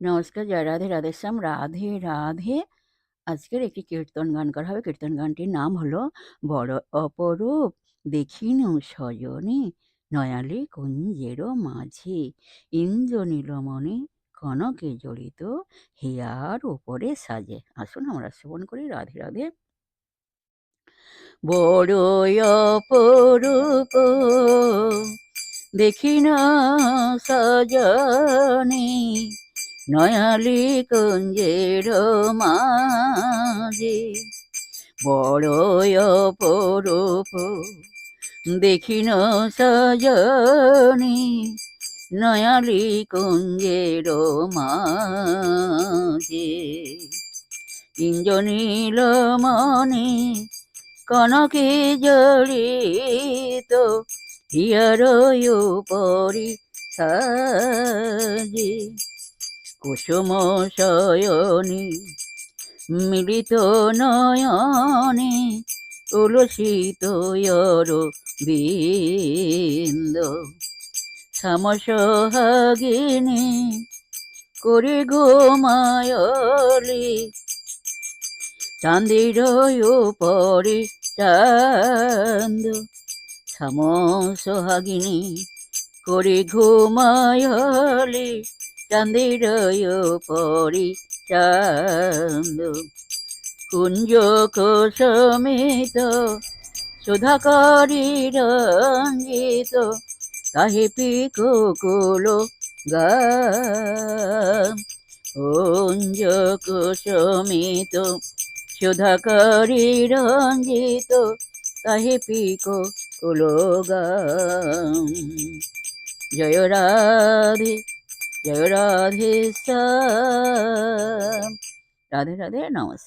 নমস্কার, জয় রাধে, রাধেশ্যাম, রাধে, রাধে। আজকের একটি কীর্তন গান করা হবে। কীর্তন গানটির নাম হলো বড় অপরূপ দেখিনু সজনে নয়ালে কুঞ্জের মাঝে ইন্দ্রনীলমণি কনকে জড়িত হিয়ার উপরে সাজে। আসুন আমরা শ্রবণ করি। রাধে রাধে। বড় অপরূপ দেখিনা সজনে নয়ালি কুঞ্জের মাঝে বড় অপরূপ দেখিন সজনি নয়ালি কুঞ্জের মাঝে ইন্দ্রনীল মনে কনকে জড়িত হিয়ার উপরি সাজে কুসুম শয়নে মিলিত নয়নে তুলসিত বিন্দ সমসহাগিনী করে ঘুমায়লি চাঁদের উপরে চাঁদ সমসহাগিনী করে ঘুমায়লি চাঁদের উপরি চাঁদ কুঞ্জ কুসুমিত সুধাকরি রঞ্জিত তাহে পিকুকুল গান কুঞ্জ কুসুমিত সুধাকরি রঞ্জিত তাহে পিকুকুল গান জয় রাধে, জয় রাধে শ্যাম। রাধে রাধে, নমস্কার।